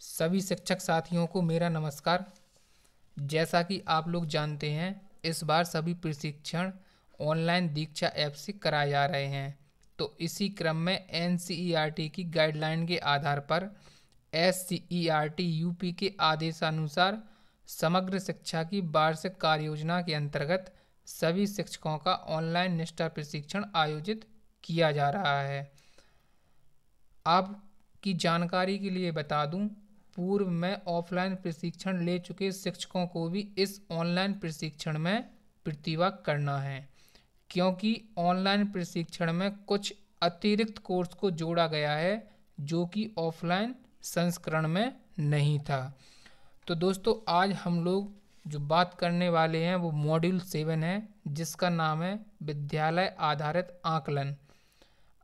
सभी शिक्षक साथियों को मेरा नमस्कार। जैसा कि आप लोग जानते हैं, इस बार सभी प्रशिक्षण ऑनलाइन दीक्षा ऐप से कराए जा रहे हैं। तो इसी क्रम में एनसीईआरटी की गाइडलाइन के आधार पर एससीईआरटी यूपी के आदेशानुसार समग्र शिक्षा की वार्षिक कार्य योजना के अंतर्गत सभी शिक्षकों का ऑनलाइन निष्ठा प्रशिक्षण आयोजित किया जा रहा है। आपकी जानकारी के लिए बता दूं, पूर्व में ऑफलाइन प्रशिक्षण ले चुके शिक्षकों को भी इस ऑनलाइन प्रशिक्षण में प्रतिभाग करना है, क्योंकि ऑनलाइन प्रशिक्षण में कुछ अतिरिक्त कोर्स को जोड़ा गया है जो कि ऑफलाइन संस्करण में नहीं था। तो दोस्तों, आज हम लोग जो बात करने वाले हैं वो मॉड्यूल 7 है, जिसका नाम है विद्यालय आधारित आकलन,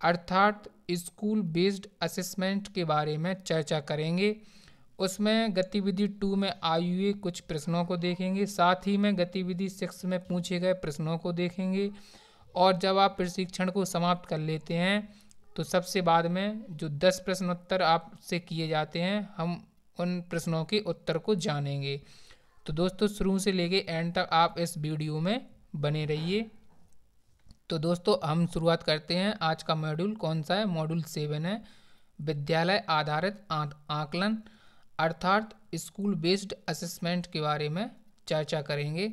अर्थात स्कूल बेस्ड असेसमेंट के बारे में चर्चा करेंगे। उसमें गतिविधि 2 में आए हुए कुछ प्रश्नों को देखेंगे, साथ ही में गतिविधि 6 में पूछे गए प्रश्नों को देखेंगे। और जब आप प्रशिक्षण को समाप्त कर लेते हैं तो सबसे बाद में जो 10 प्रश्न उत्तर आपसे किए जाते हैं, हम उन प्रश्नों के उत्तर को जानेंगे। तो दोस्तों, शुरू से लेके एंड तक आप इस वीडियो में बने रहिए। तो दोस्तों, हम शुरुआत करते हैं। आज का मॉड्यूल कौन सा है? मॉड्यूल 7 है, विद्यालय आधारित आकलन, अर्थात स्कूल बेस्ड असेसमेंट के बारे में चर्चा करेंगे।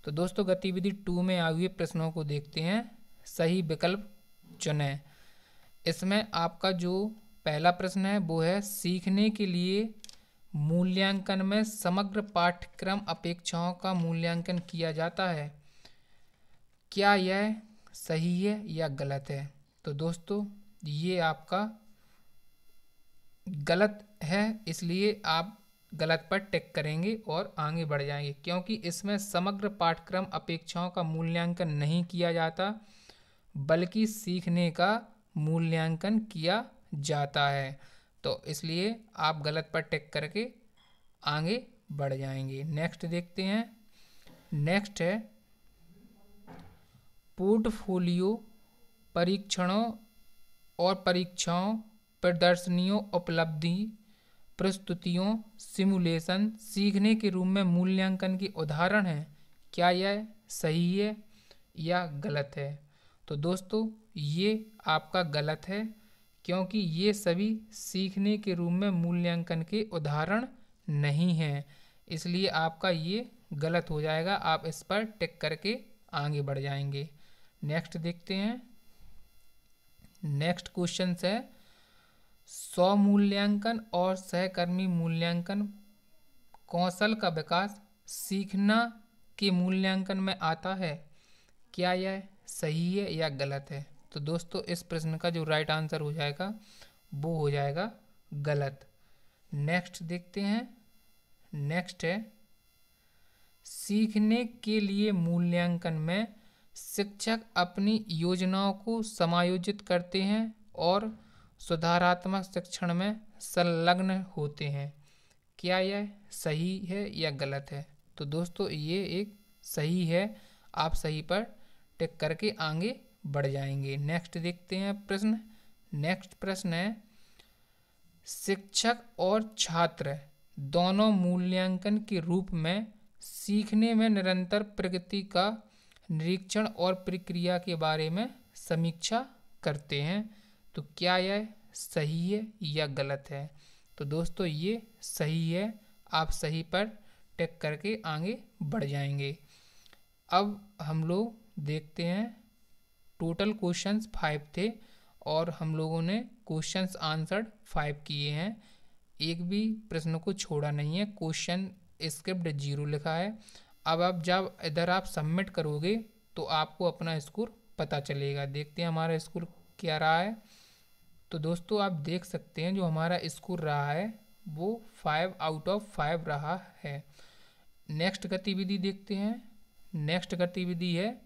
तो दोस्तों, गतिविधि 2 में आए हुए प्रश्नों को देखते हैं। सही विकल्प चुनें। इसमें आपका जो पहला प्रश्न है वो है, सीखने के लिए मूल्यांकन में समग्र पाठ्यक्रम अपेक्षाओं का मूल्यांकन किया जाता है। क्या यह सही है या गलत है? तो दोस्तों, ये आपका गलत है, इसलिए आप गलत पर टिक करेंगे और आगे बढ़ जाएंगे, क्योंकि इसमें समग्र पाठ्यक्रम अपेक्षाओं का मूल्यांकन नहीं किया जाता, बल्कि सीखने का मूल्यांकन किया जाता है। तो इसलिए आप गलत पर टिक करके आगे बढ़ जाएंगे। नेक्स्ट देखते हैं। नेक्स्ट है, पोर्टफोलियो परीक्षणों और परीक्षाओं, प्रदर्शनियों, उपलब्धि प्रस्तुतियों, सिमुलेशन सीखने के रूप में मूल्यांकन के उदाहरण हैं। क्या यह सही है या गलत है? तो दोस्तों, ये आपका गलत है, क्योंकि ये सभी सीखने के रूप में मूल्यांकन के उदाहरण नहीं हैं, इसलिए आपका ये गलत हो जाएगा। आप इस पर टिक करके आगे बढ़ जाएंगे। नेक्स्ट देखते हैं। नेक्स्ट क्वेश्चन है, स्वमूल्यांकन और सहकर्मी मूल्यांकन कौशल का विकास सीखना के मूल्यांकन में आता है। क्या यह सही है या गलत है? तो दोस्तों, इस प्रश्न का जो राइट आंसर हो जाएगा वो हो जाएगा गलत। नेक्स्ट देखते हैं। नेक्स्ट है, सीखने के लिए मूल्यांकन में शिक्षक अपनी योजनाओं को समायोजित करते हैं और सुधारात्मक शिक्षण में संलग्न होते हैं। क्या यह सही है या गलत है? तो दोस्तों, ये एक सही है। आप सही पर टिक करके आगे बढ़ जाएंगे। नेक्स्ट देखते हैं प्रश्न। नेक्स्ट प्रश्न है, शिक्षक और छात्र दोनों मूल्यांकन के रूप में सीखने में निरंतर प्रगति का निरीक्षण और प्रक्रिया के बारे में समीक्षा करते हैं। तो क्या यह सही है या गलत है? तो दोस्तों, ये सही है। आप सही पर टिक करके आगे बढ़ जाएंगे। अब हम लोग देखते हैं, टोटल क्वेश्चंस 5 थे और हम लोगों ने क्वेश्चंस आंसर्ड 5 किए हैं। एक भी प्रश्न को छोड़ा नहीं है। क्वेश्चन स्क्रिप्ट 0 लिखा है। अब जब इधर आप सबमिट करोगे तो आपको अपना स्कोर पता चलेगा। देखते हैं हमारा स्कोर क्या रहा है। तो दोस्तों, आप देख सकते हैं जो हमारा स्कोर रहा है वो 5 आउट ऑफ 5 रहा है। नेक्स्ट गतिविधि देखते हैं। नेक्स्ट गतिविधि है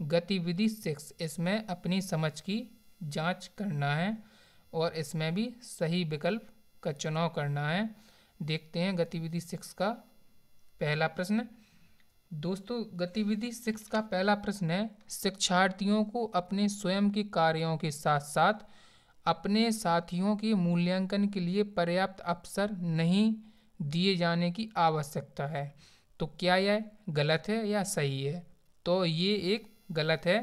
गतिविधि 6। इसमें अपनी समझ की जांच करना है और इसमें भी सही विकल्प का चुनाव करना है। देखते हैं गतिविधि 6 का पहला प्रश्न। दोस्तों, गतिविधि 6 का पहला प्रश्न है, शिक्षार्थियों को अपने स्वयं के कार्यों के साथ साथ अपने साथियों के मूल्यांकन के लिए पर्याप्त अवसर नहीं दिए जाने की आवश्यकता है। तो क्या यह गलत है या सही है? तो ये एक गलत है,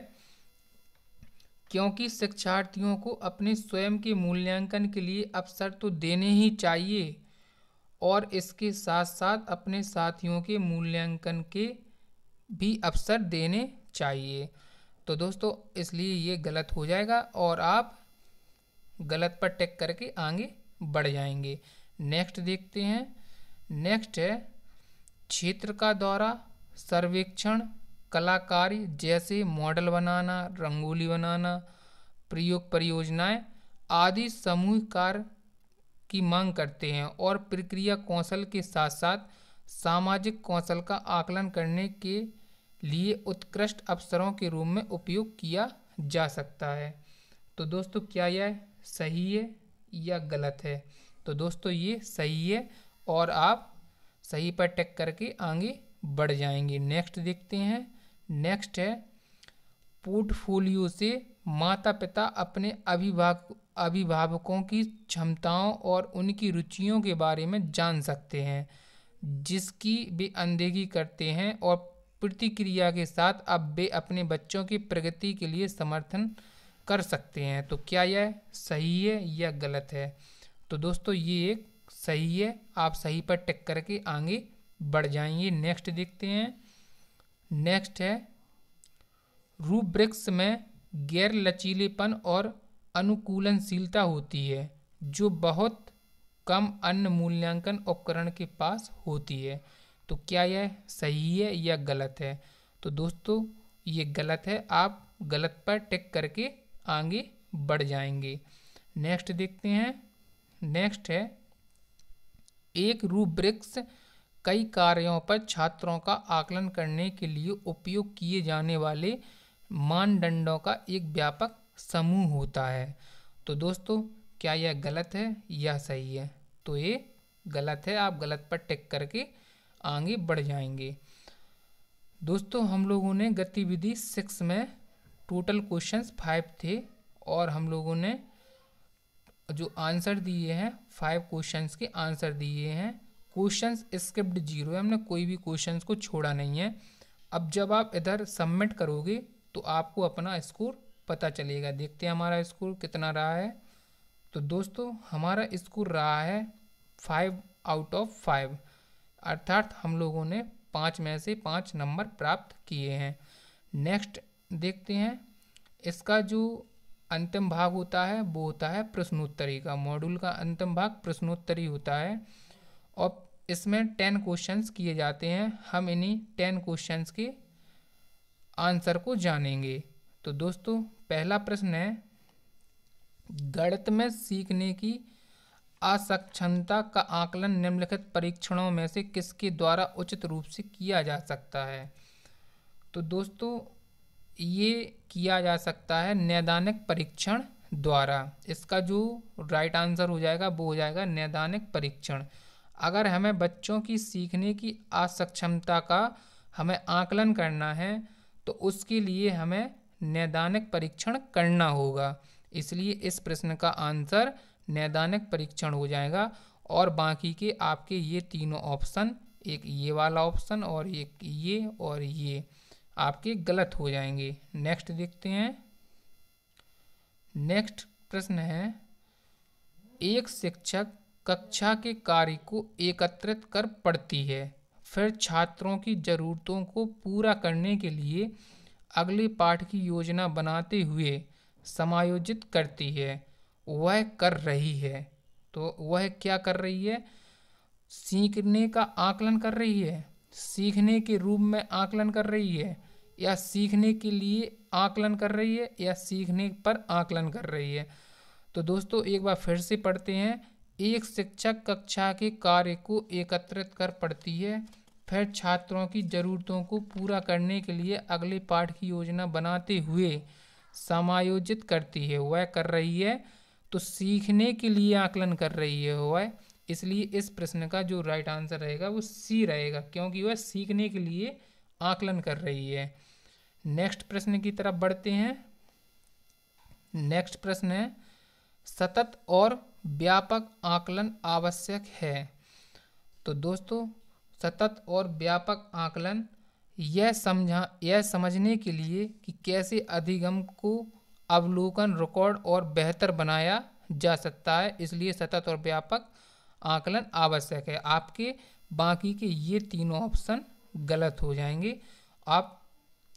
क्योंकि शिक्षार्थियों को अपने स्वयं के मूल्यांकन के लिए अवसर तो देने ही चाहिए और इसके साथ साथ अपने साथियों के मूल्यांकन के भी अवसर देने चाहिए। तो दोस्तों इसलिए ये गलत हो जाएगा और आप गलत पर टिक करके आगे बढ़ जाएंगे। नेक्स्ट देखते हैं। नेक्स्ट है क्षेत्र का दौरा, सर्वेक्षण, कलाकारी जैसे मॉडल बनाना, रंगोली बनाना, प्रयोग परियोजनाएं आदि समूह कार्य की मांग करते हैं और प्रक्रिया कौशल के साथ साथ सामाजिक कौशल का आकलन करने के लिए उत्कृष्ट अवसरों के रूप में उपयोग किया जा सकता है। तो दोस्तों क्या यह सही है या गलत है? तो दोस्तों ये सही है और आप सही पर टिक करके आगे बढ़ जाएंगे। नेक्स्ट देखते हैं। नेक्स्ट है पोर्टफोलियो से माता पिता अपने अभिभावकों की क्षमताओं और उनकी रुचियों के बारे में जान सकते हैं, जिसकी वे अनदेखी करते हैं, और प्रतिक्रिया के साथ अब वे अपने बच्चों की प्रगति के लिए समर्थन कर सकते हैं। तो क्या यह सही है या गलत है? तो दोस्तों ये एक सही है, आप सही पर टिक करके आगे बढ़ जाएंगे। नेक्स्ट देखते हैं। नेक्स्ट है रूब्रिक्स में गैर लचीलेपन और अनुकूलनशीलता होती है, जो बहुत कम अन्य मूल्यांकन उपकरण के पास होती है। तो क्या यह सही है या गलत है? तो दोस्तों ये गलत है, आप गलत पर टिक करके आगे बढ़ जाएंगे। नेक्स्ट देखते हैं। नेक्स्ट है एक रूब्रिक्स कई कार्यों पर छात्रों का आकलन करने के लिए उपयोग किए जाने वाले मानदंडों का एक व्यापक समूह होता है। तो दोस्तों क्या यह गलत है या सही है? तो ये गलत है, आप गलत पर टिक करके आगे बढ़ जाएंगे। दोस्तों हम लोगों ने गतिविधि 6 में टोटल क्वेश्चंस 5 थे और हम लोगों ने जो आंसर दिए हैं 5 क्वेश्चंस के आंसर दिए हैं। क्वेश्चंस स्क्रिप्ट 0 है, हमने कोई भी क्वेश्चंस को छोड़ा नहीं है। अब जब आप इधर सबमिट करोगे तो आपको अपना स्कोर पता चलेगा। देखते हैं हमारा स्कोर कितना रहा है। तो दोस्तों हमारा स्कोर रहा है 5/5, अर्थात हम लोगों ने 5 में से 5 नंबर प्राप्त किए हैं। नेक्स्ट देखते हैं। इसका जो अंतिम भाग होता है वो होता है प्रश्नोत्तरी का। मॉड्यूल का अंतिम भाग प्रश्नोत्तरी होता है और इसमें 10 क्वेश्चंस किए जाते हैं। हम इन्हीं 10 क्वेश्चंस के आंसर को जानेंगे। तो दोस्तों पहला प्रश्न है गणित में सीखने की असक्षमता का आकलन निम्नलिखित परीक्षणों में से किसके द्वारा उचित रूप से किया जा सकता है? तो दोस्तों ये किया जा सकता है नैदानिक परीक्षण द्वारा। इसका जो राइट आंसर हो जाएगा वो हो जाएगा नैदानिक परीक्षण। अगर हमें बच्चों की सीखने की असक्षमता का हमें आकलन करना है तो उसके लिए हमें नैदानिक परीक्षण करना होगा, इसलिए इस प्रश्न का आंसर नैदानिक परीक्षण हो जाएगा। और बाकी के आपके ये तीनों ऑप्शन, एक ये वाला ऑप्शन और एक ये और ये, आपके गलत हो जाएंगे। नेक्स्ट देखते हैं। नेक्स्ट प्रश्न है एक शिक्षक कक्षा के कार्य को एकत्रित कर पढ़ती है, फिर छात्रों की ज़रूरतों को पूरा करने के लिए अगले पाठ की योजना बनाते हुए समायोजित करती है। वह कर रही है, तो वह क्या कर रही है? सीखने का आकलन कर रही है, सीखने के रूप में आकलन कर रही है, या सीखने के लिए आकलन कर रही है, या सीखने पर आकलन कर रही है। तो दोस्तों एक बार फिर से पढ़ते हैं। एक शिक्षक कक्षा के कार्य को एकत्रित कर पढ़ती है, फिर छात्रों की ज़रूरतों को पूरा करने के लिए अगले पाठ की योजना बनाते हुए समायोजित करती है। वह कर रही है, तो सीखने के लिए आकलन कर रही है वह, इसलिए इस प्रश्न का जो राइट आंसर रहेगा वो सी रहेगा, क्योंकि वह सीखने के लिए आकलन कर रही है। नेक्स्ट प्रश्न की तरफ बढ़ते हैं। नेक्स्ट प्रश्न है सतत और व्यापक आकलन आवश्यक है। तो दोस्तों सतत और व्यापक आकलन यह समझने के लिए कि कैसे अधिगम को अवलोकन, रिकॉर्ड और बेहतर बनाया जा सकता है, इसलिए सतत और व्यापक आकलन आवश्यक है। आपके बाकी के ये तीनों ऑप्शन गलत हो जाएंगे। आप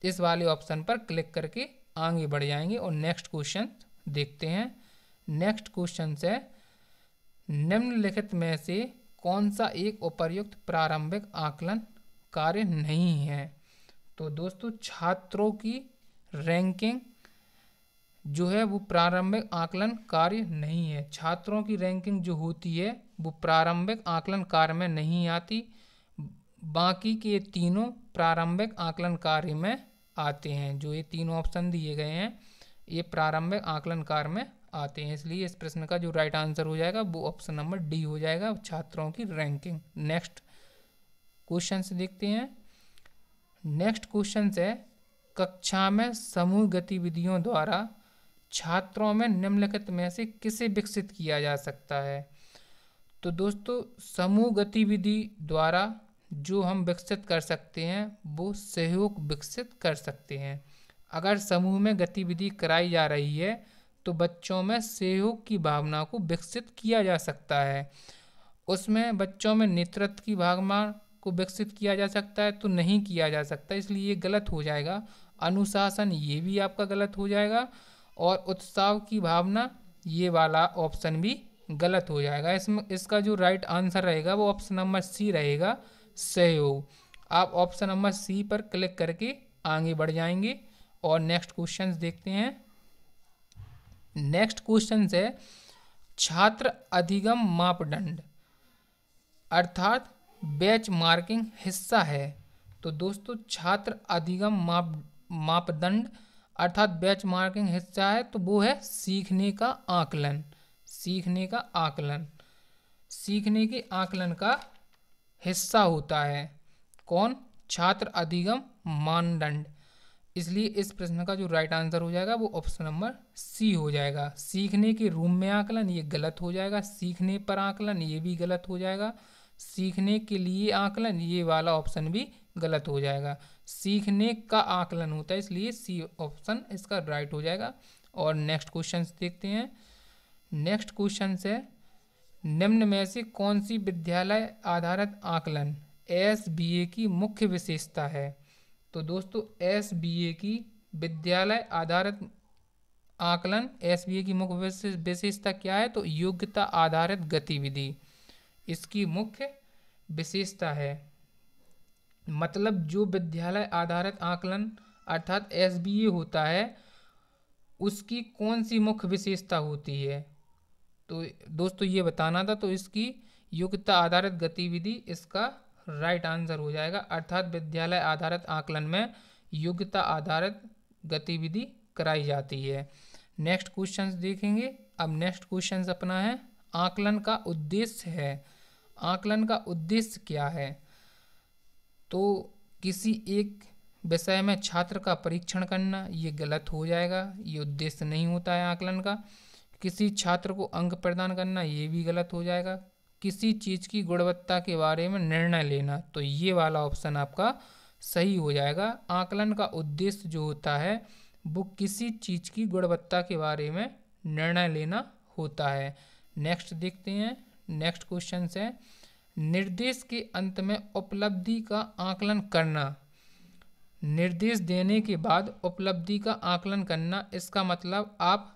इस वाले ऑप्शन पर क्लिक करके आगे बढ़ जाएंगे और नेक्स्ट क्वेश्चन देखते हैं। नेक्स्ट क्वेश्चन है, निम्नलिखित में से कौन सा एक उपर्युक्त प्रारंभिक आकलन कार्य नहीं है। तो दोस्तों छात्रों की रैंकिंग जो है वो प्रारंभिक आकलन कार्य नहीं है। छात्रों की रैंकिंग जो होती है वो प्रारंभिक आकलन कार्य में नहीं आती, बाकी के तीनों प्रारंभिक आकलन कार्य में आते हैं। जो ये तीनों ऑप्शन दिए गए हैं ये प्रारंभिक आकलन कार्य में आते हैं, इसलिए इस प्रश्न का जो राइट आंसर हो जाएगा वो ऑप्शन नंबर डी हो जाएगा, छात्रों की रैंकिंग। नेक्स्ट क्वेश्चन से देखते हैं। नेक्स्ट क्वेश्चन है, कक्षा में समूह गतिविधियों द्वारा छात्रों में निम्नलिखित में से किसे विकसित किया जा सकता है। तो दोस्तों समूह गतिविधि द्वारा जो हम विकसित कर सकते हैं वो सहयोग विकसित कर सकते हैं। अगर समूह में गतिविधि कराई जा रही है तो बच्चों में सहयोग की भावना को विकसित किया जा सकता है। उसमें बच्चों में नेतृत्व की भावना को विकसित किया जा सकता है तो नहीं किया जा सकता, इसलिए ये गलत हो जाएगा। अनुशासन ये भी आपका गलत हो जाएगा और उत्साह की भावना ये वाला ऑप्शन भी गलत हो जाएगा। इसमें इसका जो राइट आंसर रहेगा वो ऑप्शन नंबर सी रहेगा, सहयोग। आप ऑप्शन नंबर सी पर क्लिक करके आगे बढ़ जाएंगे और नेक्स्ट क्वेश्चन देखते हैं। नेक्स्ट क्वेश्चन है, छात्र अधिगम मापदंड अर्थात बैच मार्किंग हिस्सा है। तो दोस्तों छात्र अधिगम मापदंड अर्थात बैच मार्किंग हिस्सा है तो वो है सीखने का आकलन। सीखने का आकलन, सीखने के आकलन का हिस्सा होता है कौन, छात्र अधिगम मानदंड, इसलिए इस प्रश्न का जो राइट आंसर हो जाएगा वो ऑप्शन नंबर सी हो जाएगा। सीखने के रूम में आकलन ये गलत हो जाएगा, सीखने पर आकलन ये भी गलत हो जाएगा, सीखने के लिए आकलन ये वाला ऑप्शन भी गलत हो जाएगा। सीखने का आकलन होता है इसलिए सी ऑप्शन इसका राइट हो जाएगा। और नेक्स्ट क्वेश्चन देखते हैं। नेक्स्ट क्वेश्चन है, निम्न में से कौन सी विद्यालय आधारित आकलन एसबीए की मुख्य विशेषता है। तो दोस्तों एसबीए की विद्यालय आधारित आकलन एसबीए की मुख्य विशेषता क्या है, तो योग्यता आधारित गतिविधि इसकी मुख्य विशेषता है। मतलब जो विद्यालय आधारित आकलन अर्थात एसबीए होता है उसकी कौन सी मुख्य विशेषता होती है, तो दोस्तों ये बताना था। तो इसकी योग्यता आधारित गतिविधि इसका राइट आंसर हो जाएगा, अर्थात विद्यालय आधारित आकलन में योग्यता आधारित गतिविधि कराई जाती है। नेक्स्ट क्वेश्चन देखेंगे। अब नेक्स्ट क्वेश्चन अपना है, आकलन का उद्देश्य है। आकलन का उद्देश्य क्या है, तो किसी एक विषय में छात्र का परीक्षण करना ये गलत हो जाएगा, ये उद्देश्य नहीं होता है आकलन का। किसी छात्र को अंक प्रदान करना ये भी गलत हो जाएगा। किसी चीज़ की गुणवत्ता के बारे में निर्णय लेना, तो ये वाला ऑप्शन आपका सही हो जाएगा। आकलन का उद्देश्य जो होता है वो किसी चीज़ की गुणवत्ता के बारे में निर्णय लेना होता है। नेक्स्ट देखते हैं। नेक्स्ट क्वेश्चन है, निर्देश के अंत में उपलब्धि का आकलन करना। निर्देश देने के बाद उपलब्धि का आकलन करना, इसका मतलब आप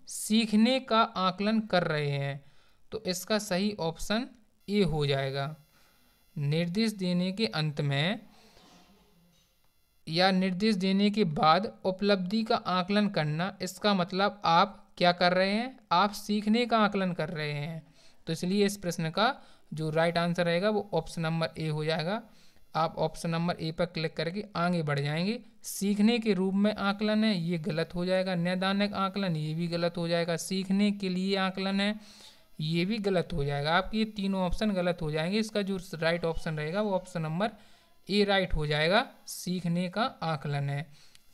सीखने का आकलन कर रहे हैं, तो इसका सही ऑप्शन ए हो जाएगा। निर्देश देने के अंत में या निर्देश देने के बाद उपलब्धि का आकलन करना, इसका मतलब आप क्या कर रहे हैं, आप सीखने का आकलन कर रहे हैं। तो इसलिए इस प्रश्न का जो राइट आंसर रहेगा वो ऑप्शन नंबर ए हो जाएगा। आप ऑप्शन नंबर ए पर क्लिक करके आगे बढ़ जाएंगे। सीखने के रूप में आकलन है ये गलत हो जाएगा। नैदानिक आकलन ये भी गलत हो जाएगा। सीखने के लिए आकलन है ये भी गलत हो जाएगा। आपके ये तीनों ऑप्शन गलत हो जाएंगे। इसका जो राइट ऑप्शन रहेगा वो ऑप्शन नंबर ए राइट हो जाएगा, सीखने का आकलन है।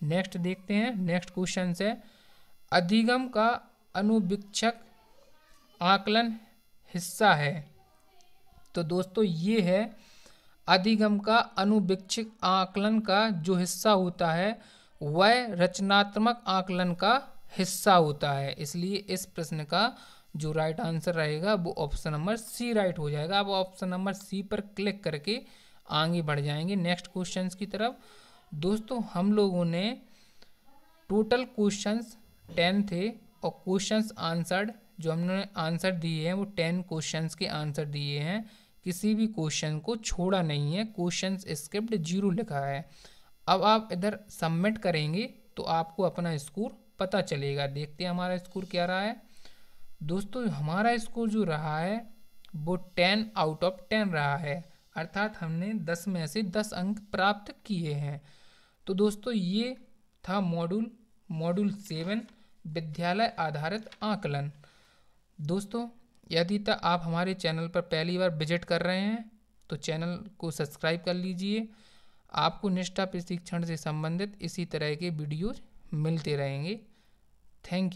नेक्स्ट देखते हैं। नेक्स्ट क्वेश्चन है, अधिगम का अनुवीक्षक आकलन हिस्सा है। तो दोस्तों ये है अधिगम का अनुवीक्षक आकलन का जो हिस्सा होता है वह रचनात्मक आकलन का हिस्सा होता है। इसलिए इस प्रश्न का जो राइट आंसर रहेगा वो ऑप्शन नंबर सी राइट हो जाएगा। अब ऑप्शन नंबर सी पर क्लिक करके आगे बढ़ जाएंगे नेक्स्ट क्वेश्चंस की तरफ। दोस्तों हम लोगों ने टोटल क्वेश्चंस 10 थे और क्वेश्चंस आंसर्ड जो हमने आंसर दिए हैं वो 10 क्वेश्चंस के आंसर दिए हैं। किसी भी क्वेश्चन को छोड़ा नहीं है, क्वेश्चंस स्क्रिप्ट 0 लिखा है। अब आप इधर सबमिट करेंगे तो आपको अपना स्कोर पता चलेगा। देखते हैं हमारा स्कोर क्या रहा है। दोस्तों हमारा स्कोर जो रहा है वो 10 आउट ऑफ 10 रहा है, अर्थात हमने 10 में से 10 अंक प्राप्त किए हैं। तो दोस्तों ये था मॉड्यूल 7 विद्यालय आधारित आकलन। दोस्तों यदि तक आप हमारे चैनल पर पहली बार विजिट कर रहे हैं तो चैनल को सब्सक्राइब कर लीजिए। आपको निष्ठा प्रशिक्षण से संबंधित इसी तरह के वीडियोज मिलते रहेंगे। Thank you.